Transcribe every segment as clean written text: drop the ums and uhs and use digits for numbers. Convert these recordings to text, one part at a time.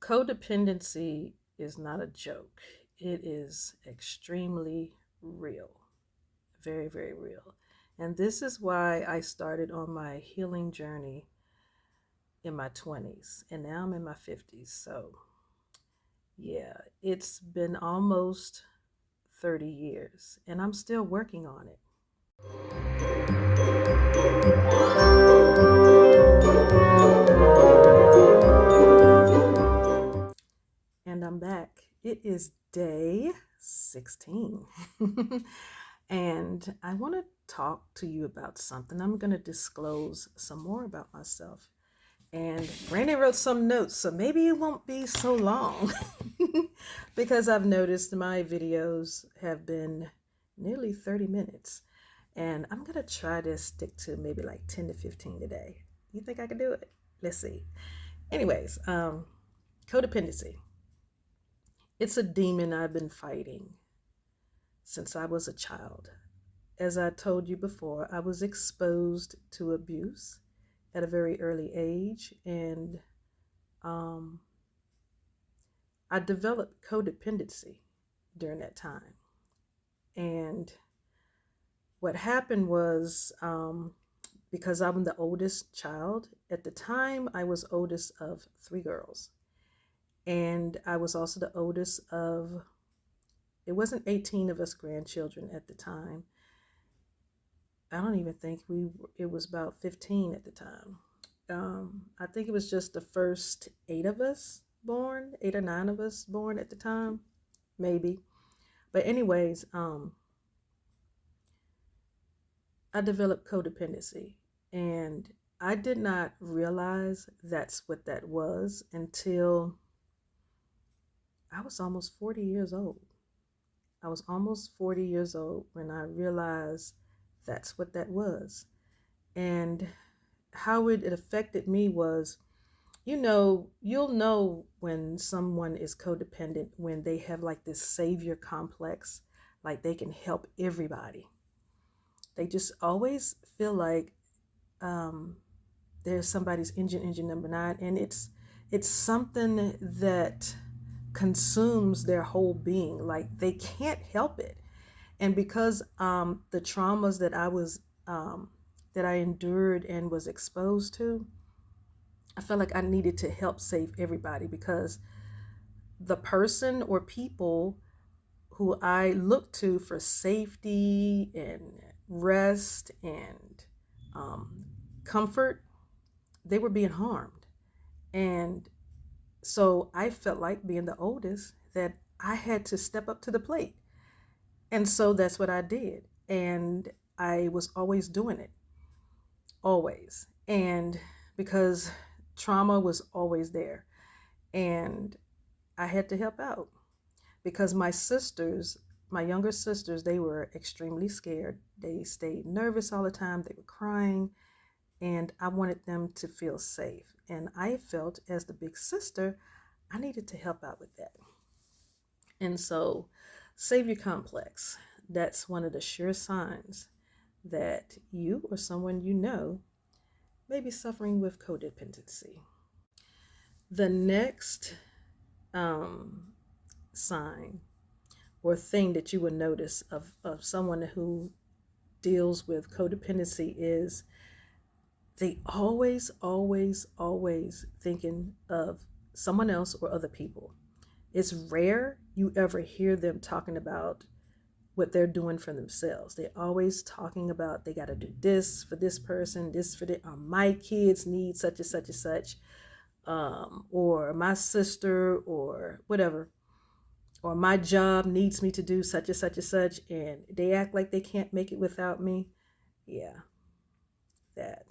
Codependency is not a joke. It is extremely real. Very, very real. And this is why I started on my healing journey in my 20s. And now I'm in my 50s. So, yeah, it's been almost 30 years. And I'm still working on it. And I'm back. It is day 16. And I want to talk to you about something. I'm going to disclose some more about myself. And Randy wrote some notes, so maybe it won't be so long because I've noticed my videos have been nearly 30 minutes. And I'm going to try to stick to maybe like 10 to 15 today. You think I can do it? Let's see. Anyways, codependency. It's a demon I've been fighting since I was a child. As I told you before, I was exposed to abuse at a very early age, and I developed codependency during that time. And what happened was, because I'm the oldest child, at the time I was oldest of 3 girls. And I was also the oldest of, it wasn't 18 of us grandchildren at the time. I don't even think it was about 15 at the time. I think it was just the first 8 of us born, 8 or 9 of us born at the time, maybe. But anyways, I developed codependency, and I did not realize that's what that was until I was almost 40 years old. I was almost 40 years old when I realized that's what that was. And how it affected me was, you'll know when someone is codependent when they have like this savior complex, like they can help everybody. They just always feel like there's somebody's engine number 9, and it's something that consumes their whole being. Like they can't help it. And because the traumas that I endured and was exposed to, I felt like I needed to help save everybody, because the person or people who I looked to for safety and rest and comfort, they were being harmed. And so I felt like, being the oldest, that I had to step up to the plate. And so that's what I did. And I was always doing it. Always. And because trauma was always there. And I had to help out. Because my younger sisters, they were extremely scared. They stayed nervous all the time. They were crying. And I wanted them to feel safe. And I felt, as the big sister, I needed to help out with that. And so, savior complex, that's one of the sure signs that you or someone you know may be suffering with codependency. The next sign or thing that you would notice of someone who deals with codependency is they always thinking of someone else or other people. It's rare you ever hear them talking about what they're doing for themselves. They're always talking about they got to do this for this person, this for that, or my kids need such and such and such, or my sister, or whatever, or my job needs me to do such and such and such, and they act like they can't make it without me. Yeah, that.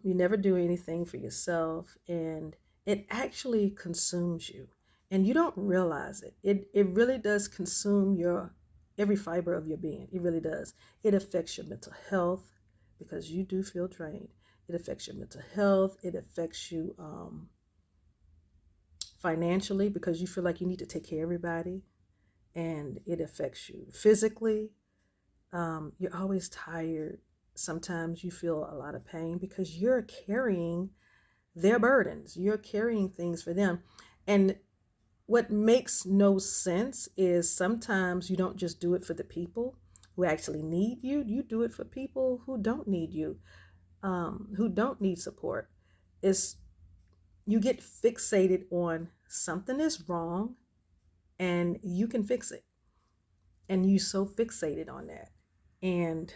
You never do anything for yourself, and it actually consumes you, and you don't realize it. It really does consume every fiber of your being. It really does. It affects your mental health, because you do feel drained. It affects your mental health. It affects you financially, because you feel like you need to take care of everybody, and it affects you physically. You're always tired. Sometimes you feel a lot of pain because you're carrying their burdens. You're carrying things for them. And what makes no sense is sometimes you don't just do it for the people who actually need you. You do it for people who don't need you, who don't need support. It's you get fixated on something is wrong and you can fix it. And you so fixated on that. And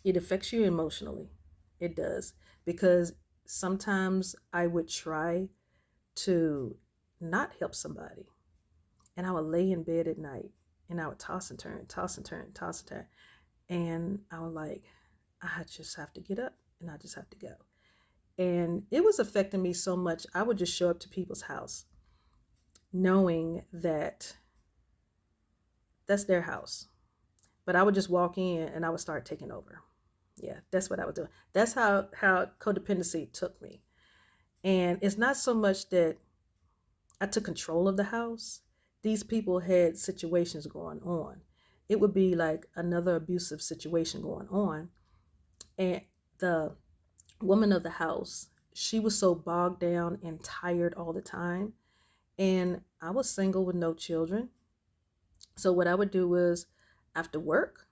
it affects you emotionally. It does. Because sometimes I would try to not help somebody. And I would lay in bed at night and I would toss and turn, toss and turn, toss and turn. And I was like, I just have to get up and I just have to go. And it was affecting me so much. I would just show up to people's house knowing that that's their house. But I would just walk in and I would start taking over. Yeah, that's what I was doing. That's how codependency took me. And it's not so much that I took control of the house. These people had situations going on. It would be like another abusive situation going on. And the woman of the house, she was so bogged down and tired all the time. And I was single with no children. So what I would do was after work,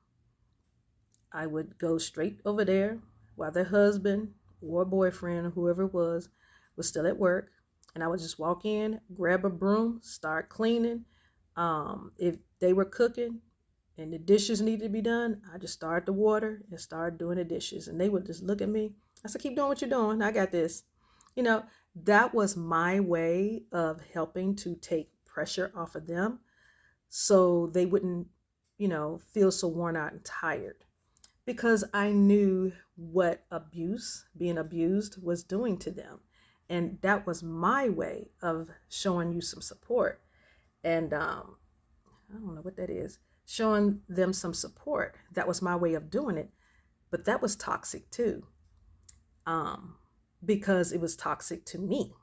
I would go straight over there while their husband or boyfriend or whoever it was still at work. And I would just walk in, grab a broom, start cleaning. If they were cooking and the dishes needed to be done, I just started the water and started doing the dishes. And they would just look at me. I said, keep doing what you're doing. I got this. You know, that was my way of helping to take pressure off of them so they wouldn't, feel so worn out and tired. Because I knew what being abused was doing to them. And that was my way of showing you some support. And I don't know what that is, showing them some support. That was my way of doing it. But that was toxic too, because it was toxic to me.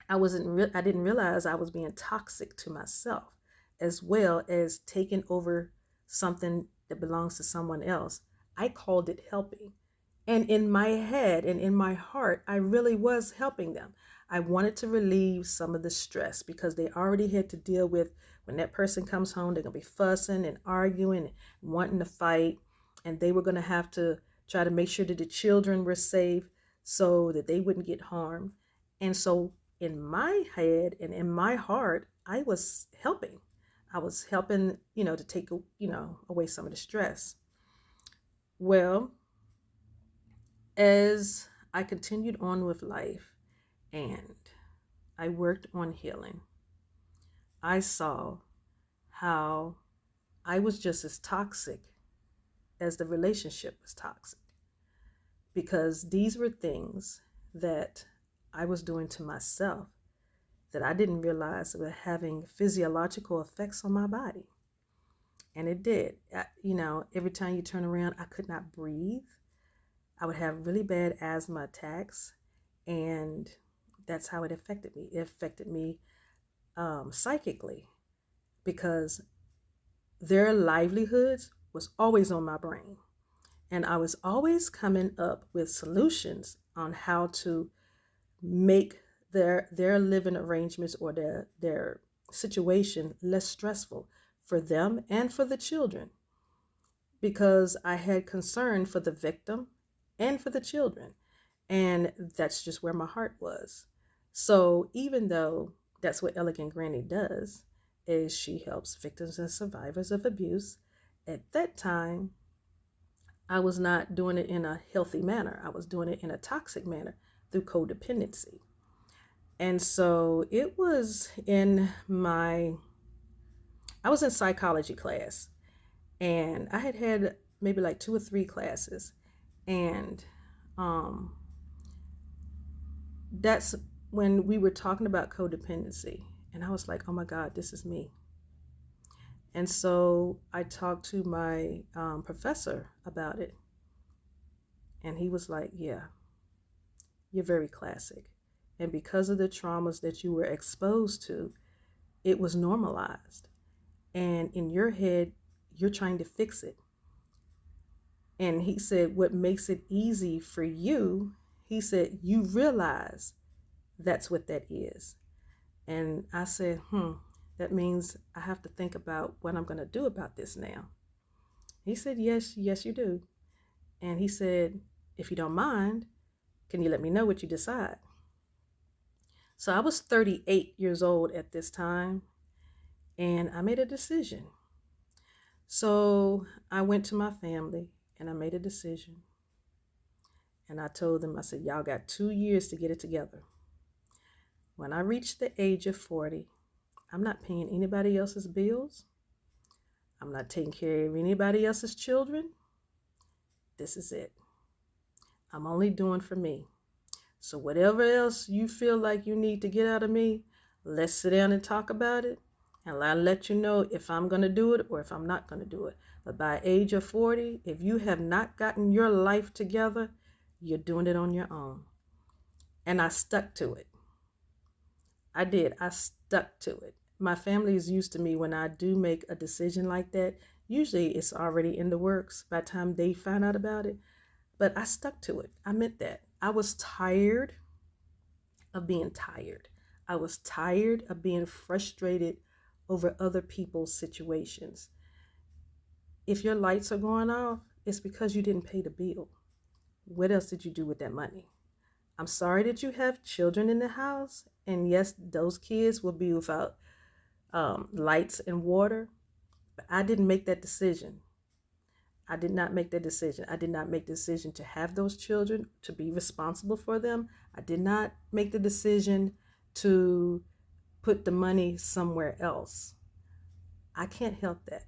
I didn't realize I was being toxic to myself, as well as taking over something that belongs to someone else. I called it helping. And in my head and in my heart, I really was helping them. I wanted to relieve some of the stress because they already had to deal with when that person comes home, they're going to be fussing and arguing and wanting to fight. And they were going to have to try to make sure that the children were safe so that they wouldn't get harmed. And so in my head and in my heart, I was helping. I was helping, to take, away some of the stress. Well, as I continued on with life and I worked on healing, I saw how I was just as toxic as the relationship was toxic, because these were things that I was doing to myself that I didn't realize were having physiological effects on my body. And it did. Every time you turn around, I could not breathe. I would have really bad asthma attacks, and that's how it affected me. It affected me psychically, because their livelihoods was always on my brain. And I was always coming up with solutions on how to make their living arrangements or their situation less stressful for them and for the children, because I had concern for the victim and for the children. And that's just where my heart was. So even though that's what Elegant Granny does, is she helps victims and survivors of abuse, at that time, I was not doing it in a healthy manner. I was doing it in a toxic manner through codependency. And so it was I was in psychology class, and I had maybe like 2 or 3 classes. And that's when we were talking about codependency. And I was like, oh my God, this is me. And so I talked to my professor about it. And he was like, yeah, you're very classic. And because of the traumas that you were exposed to, it was normalized. And in your head, you're trying to fix it. And he said, what makes it easy for you He said, you realize that's what that is. And I said, that means I have to think about what I'm going to do about this now. He said, yes, you do. And he said, if you don't mind, can you let me know what you decide? So I was 38 years old at this time, and I made a decision. So I went to my family and I made a decision. And I told them, I said, y'all got 2 years to get it together. When I reach the age of 40, I'm not paying anybody else's bills. I'm not taking care of anybody else's children. This is it. I'm only doing for me. So whatever else you feel like you need to get out of me, let's sit down and talk about it. And I'll let you know if I'm going to do it or if I'm not going to do it. But by age of 40, if you have not gotten your life together, you're doing it on your own. And I stuck to it. I did. I stuck to it. My family is used to me when I do make a decision like that. Usually it's already in the works by the time they find out about it. But I stuck to it. I meant that. I was tired of being tired. I was tired of being frustrated over other people's situations. If your lights are going off, it's because you didn't pay the bill. What else did you do with that money? I'm sorry that you have children in the house. And yes, those kids will be without lights and water. But I didn't make that decision. I did not make that decision. I did not make the decision to have those children, to be responsible for them. I did not make the decision to put the money somewhere else. I can't help that.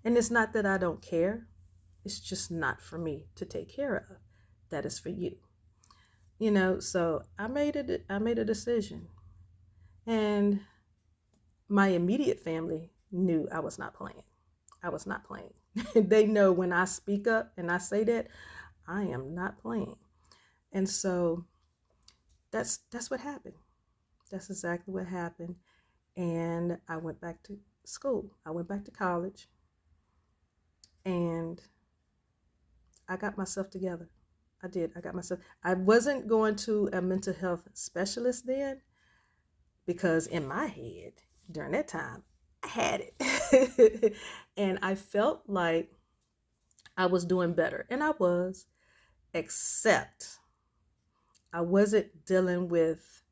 And it's not that I don't care. It's just not for me to take care of. That is for you. So I made a decision. And my immediate family knew I was not playing. I was not playing. They know when I speak up and I say that, I am not playing. And so that's what happened. That's exactly what happened. And I went back to school. I went back to college. And I got myself together. I did. I got myself. I wasn't going to a mental health specialist then, because in my head during that time, I had it. And I felt like I was doing better. And I was, except I wasn't dealing with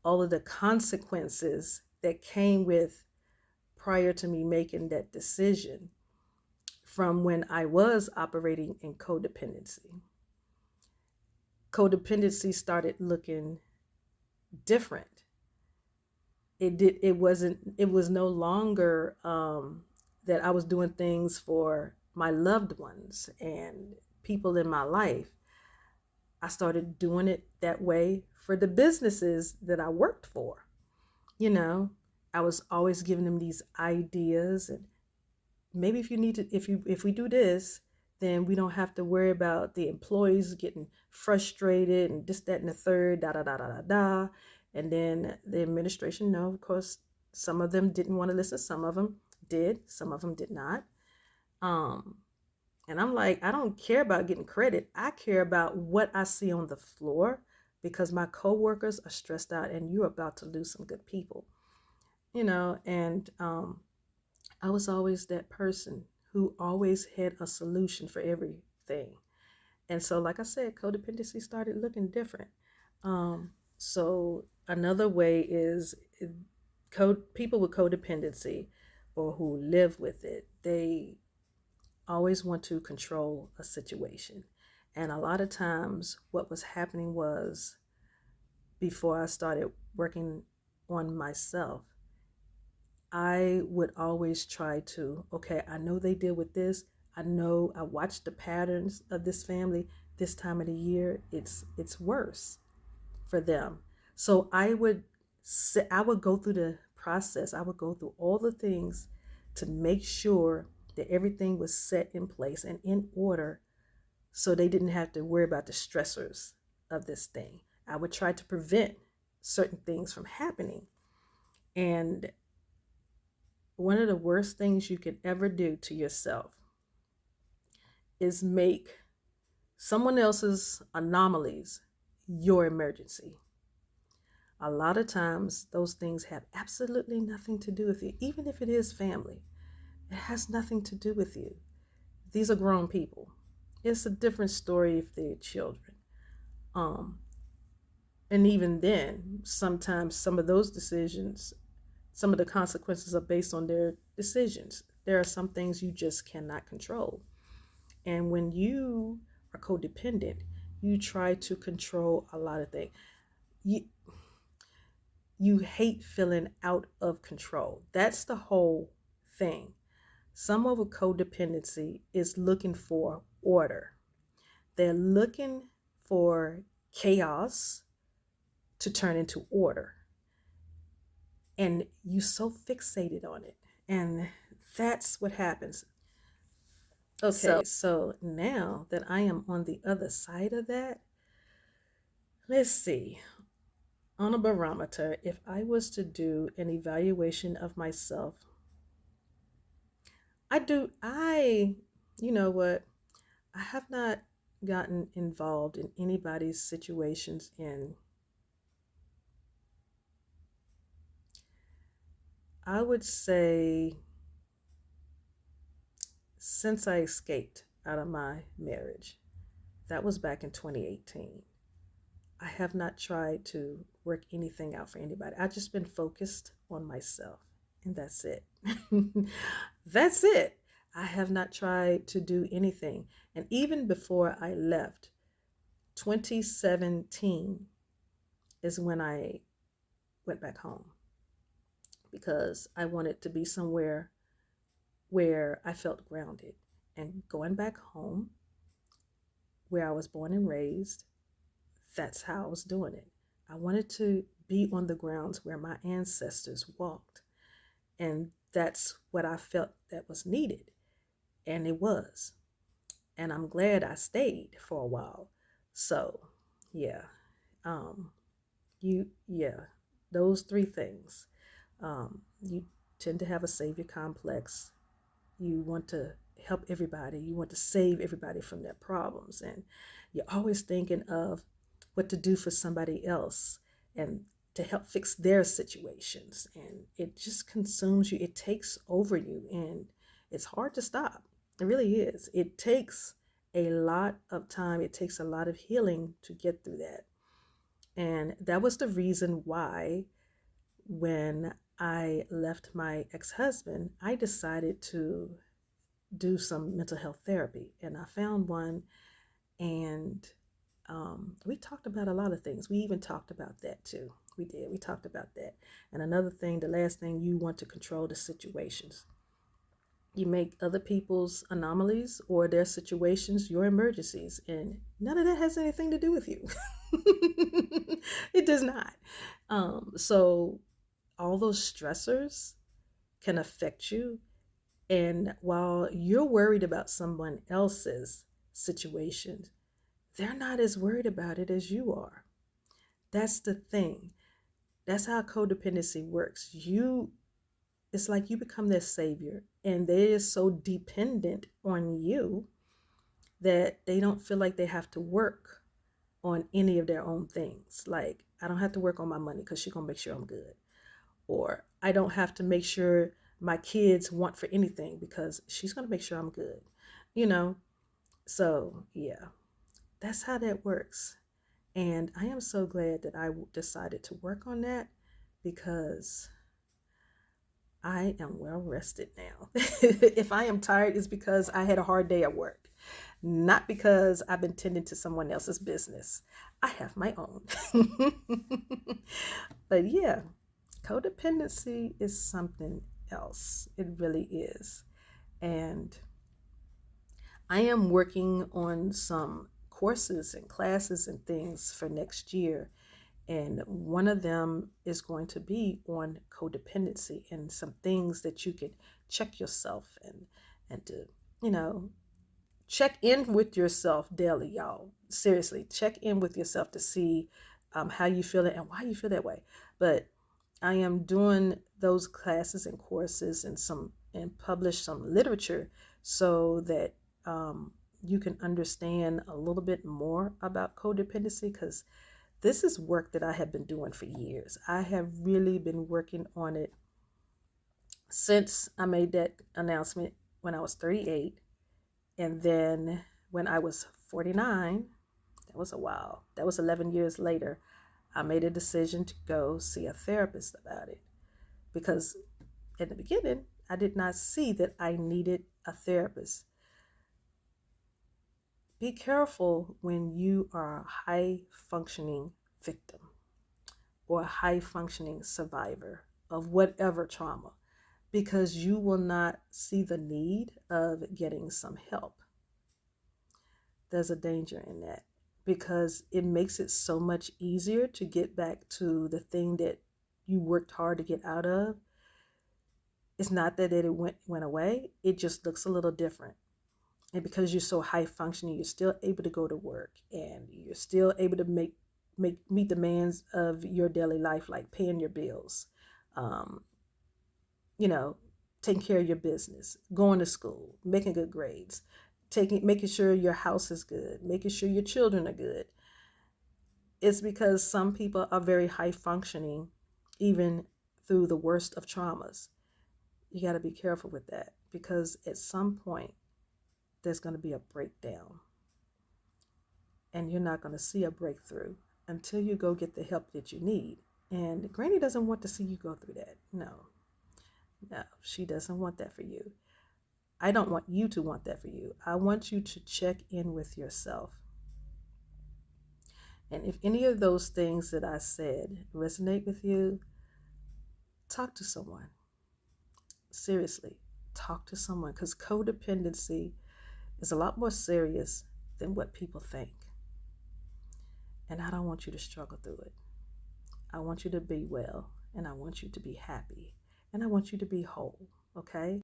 all of the consequences that came with prior to me making that decision from when I was operating in codependency. Codependency started looking different. It was no longer that I was doing things for my loved ones and people in my life. I started doing it that way for the businesses that I worked for. I was always giving them these ideas, and maybe if we do this, then we don't have to worry about the employees getting frustrated and this, that, and the third, da da da da da da. And then the administration, no, of course, some of them didn't want to listen. Some of them did. Some of them did not. And I'm like, I don't care about getting credit. I care about what I see on the floor, because my coworkers are stressed out and you're about to lose some good people. And I was always that person who always had a solution for everything. And so, like I said, codependency started looking different. So another way is people with codependency or who live with it, they always want to control a situation. And a lot of times what was happening was, before I started working on myself, I would always try to, okay, I know they deal with this. I know I watched the patterns of this family. This time of the year, it's worse for them. So I would go through the process. I would go through all the things to make sure that everything was set in place and in order, so they didn't have to worry about the stressors of this thing. I would try to prevent certain things from happening. And one of the worst things you could ever do to yourself is make someone else's anomalies your emergency. A lot of times, those things have absolutely nothing to do with you, even if it is family. It has nothing to do with you. These are grown people. It's a different story if they're children. Um, and even then, sometimes some of those decisions, some of the consequences are based on their decisions. There are some things you just cannot control. And when you are codependent, you try to control a lot of things. You, you hate feeling out of control. That's the whole thing. Some of a codependency is looking for order. They're looking for chaos to turn into order. And you so fixated on it. And that's what happens. Okay, so now that I am on the other side of that, let's see. On a barometer, if I was to do an evaluation of myself, you know what? I have not gotten involved in anybody's situations in, I would say, since I escaped out of my marriage. That was back in 2018. I have not tried to work anything out for anybody. I've just been focused on myself, and that's it. That's it. I have not tried to do anything. And even before I left, 2017 is when I went back home because I wanted to be somewhere where I felt grounded. And going back home, where I was born and raised, that's how I was doing it. I wanted to be on the grounds where my ancestors walked. And that's what I felt that was needed. And it was. And I'm glad I stayed for a while. So, yeah. Um, yeah, those three things. You tend to have a savior complex. You want to help everybody. You want to save everybody from their problems. And you're always thinking of what to do for somebody else and to help fix their situations. And it just consumes you. It takes over you. And it's hard to stop. It really is. It takes a lot of time. It takes a lot of healing to get through that. And that was the reason why when I left my ex-husband, I decided to do some mental health therapy. And I found one, and we talked about a lot of things. We even talked about that too. We did. We talked about that. And another thing, the last thing, you want to control the situations. You make other people's anomalies or their situations your emergencies, and none of that has anything to do with you. It does not. So all those stressors can affect you. And while you're worried about someone else's situations, they're not as worried about it as you are. That's the thing. That's how codependency works. It's like you become their savior, and they're so dependent on you that they don't feel like they have to work on any of their own things. Like, I don't have to work on my money because she's going to make sure I'm good. Or I don't have to make sure my kids want for anything because she's going to make sure I'm good. You know? So, yeah, that's how that works. And I am so glad that I decided to work on that because I am well rested now. If I am tired, it's because I had a hard day at work, not because I've been tending to someone else's business. I have my own. But yeah, codependency is something else. It really is. And I am working on some courses and classes and things for next year. And one of them is going to be on codependency and some things that you can check yourself and to, you know, check in with yourself daily, y'all. Seriously, check in with yourself to see how you feel it and why you feel that way. But I am doing those classes and courses and publish some literature so that you can understand a little bit more about codependency, because this is work that I have been doing for years. I have really been working on it since I made that announcement when I was 38. And then when I was 49, that was a while. That was 11 years later. I made a decision to go see a therapist about it, because in the beginning, I did not see that I needed a therapist. Be careful when you are a high functioning victim or a high functioning survivor of whatever trauma, because you will not see the need of getting some help. There's a danger in that, because it makes it so much easier to get back to the thing that you worked hard to get out of. It's not that it went away, it just looks a little different. And because you're so high functioning, you're still able to go to work, and you're still able to meet demands of your daily life, like paying your bills, um, you know, taking care of your business, going to school, making good grades, making sure your house is good, making sure your children are good. It's because some people are very high functioning, even through the worst of traumas. You got to be careful with that, because at some point there's going to be a breakdown, and you're not going to see a breakthrough until you go get the help that you need. And Granny doesn't want to see you go through that. No, she doesn't want that for you. I don't want you to want that for you. I want you to check in with yourself. And if any of those things that I said resonate with you, talk to someone. Seriously, talk to someone, because codependency is a lot more serious than what people think. And I don't want you to struggle through it. I want you to be well, and I want you to be happy, and I want you to be whole, okay?